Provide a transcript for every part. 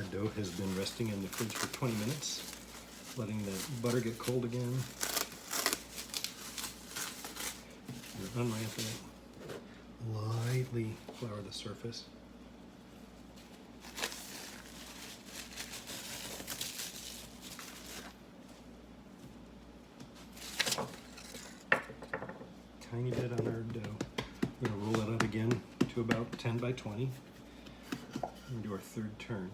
Our dough has been resting in the fridge for 20 minutes, letting the butter get cold again. And unwrap it. Lightly flour the surface. Tiny bit on our dough. We're going to roll it out again to about 10 by 20 and do our third turn.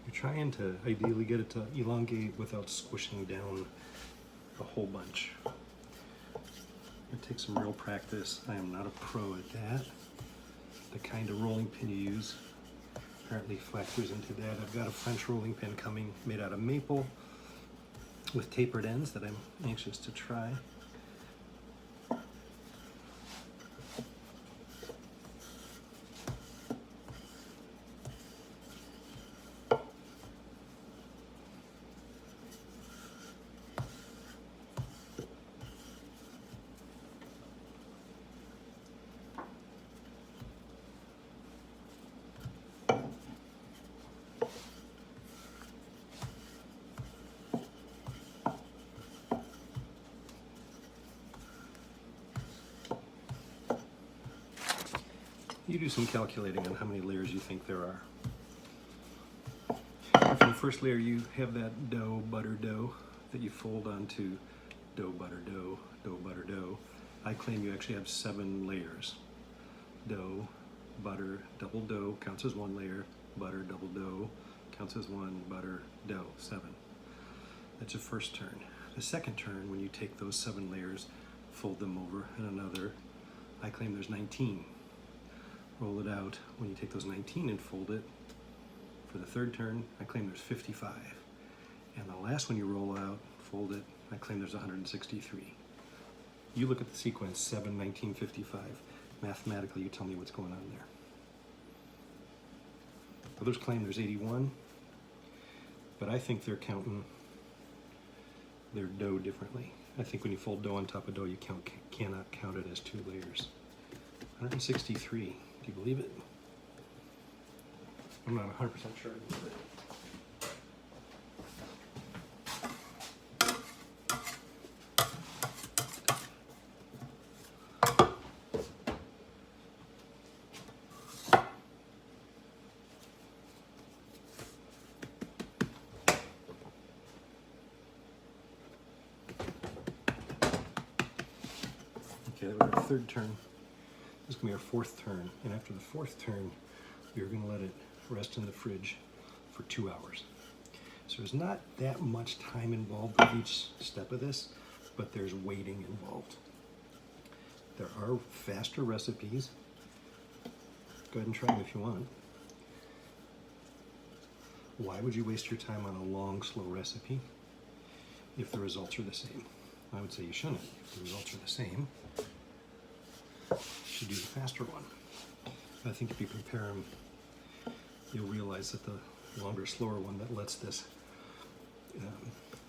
You're trying to ideally get it to elongate without squishing down a whole bunch. It takes some real practice. I am not a pro at that. The kind of rolling pin you use apparently factors into that. I've got a French rolling pin coming made out of maple with tapered ends that I'm anxious to try. You do some calculating on how many layers you think there are. For the first layer, you have that dough, butter dough, that you fold onto dough, butter dough, dough, butter dough. I claim you actually have 7 layers. Dough, butter, double dough counts as 1 layer, butter, double dough counts as 1, butter, dough, 7. That's your first turn. The second turn, when you take those 7 layers, fold them over in another, I claim there's 19. Roll it out. When you take those 19 and fold it, for the third turn, I claim there's 55. And the last one you roll out, fold it, I claim there's 163. You look at the sequence, 7, 19, 55. Mathematically, you tell me what's going on there. Others claim there's 81, but I think they're counting their dough differently. I think when you fold dough on top of dough, you cannot count it as 2 layers. 163. Do you believe it? I'm not 100% sure I believe it. Okay, that was our third turn. This is going to be our 4th turn, and after the 4th turn, we're going to let it rest in the fridge for 2 hours. So there's not that much time involved with each step of this, but there's waiting involved. There are faster recipes. Go ahead and try them if you want. Why would you waste your time on a long, slow recipe if the results are the same? I would say you shouldn't. If the results are the same, you should do the faster one. I think if you compare them, you'll realize that the longer, slower one that lets this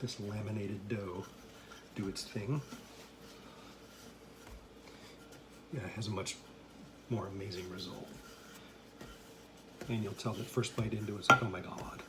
this laminated dough do its thing, has a much more amazing result. And you'll tell that first bite into it's like, oh my God.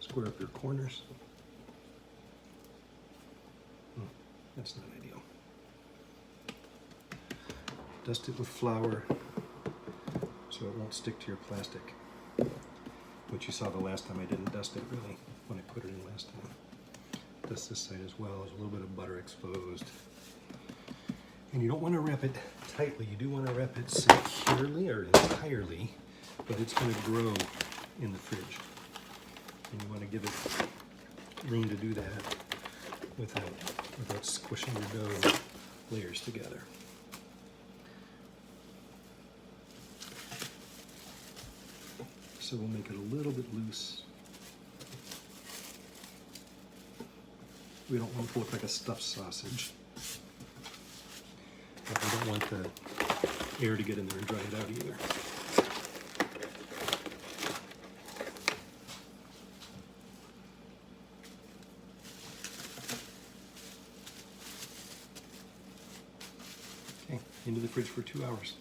Square up your corners. That's not ideal. Dust it with flour. so it won't stick to your plastic, which you saw the last time I didn't dust it really when I put it in last time. Dust this side as well. There's a little bit of butter exposed. And you don't want to wrap it tightly. You do want to wrap it securely or entirely, but it's going to grow in the fridge. And you want to give it room to do that without squishing your dough layers together. So we'll make it a little bit loose. We don't want it to look like a stuffed sausage. But we don't want the air to get in there and dry it out either. Okay, into the fridge for 2 hours.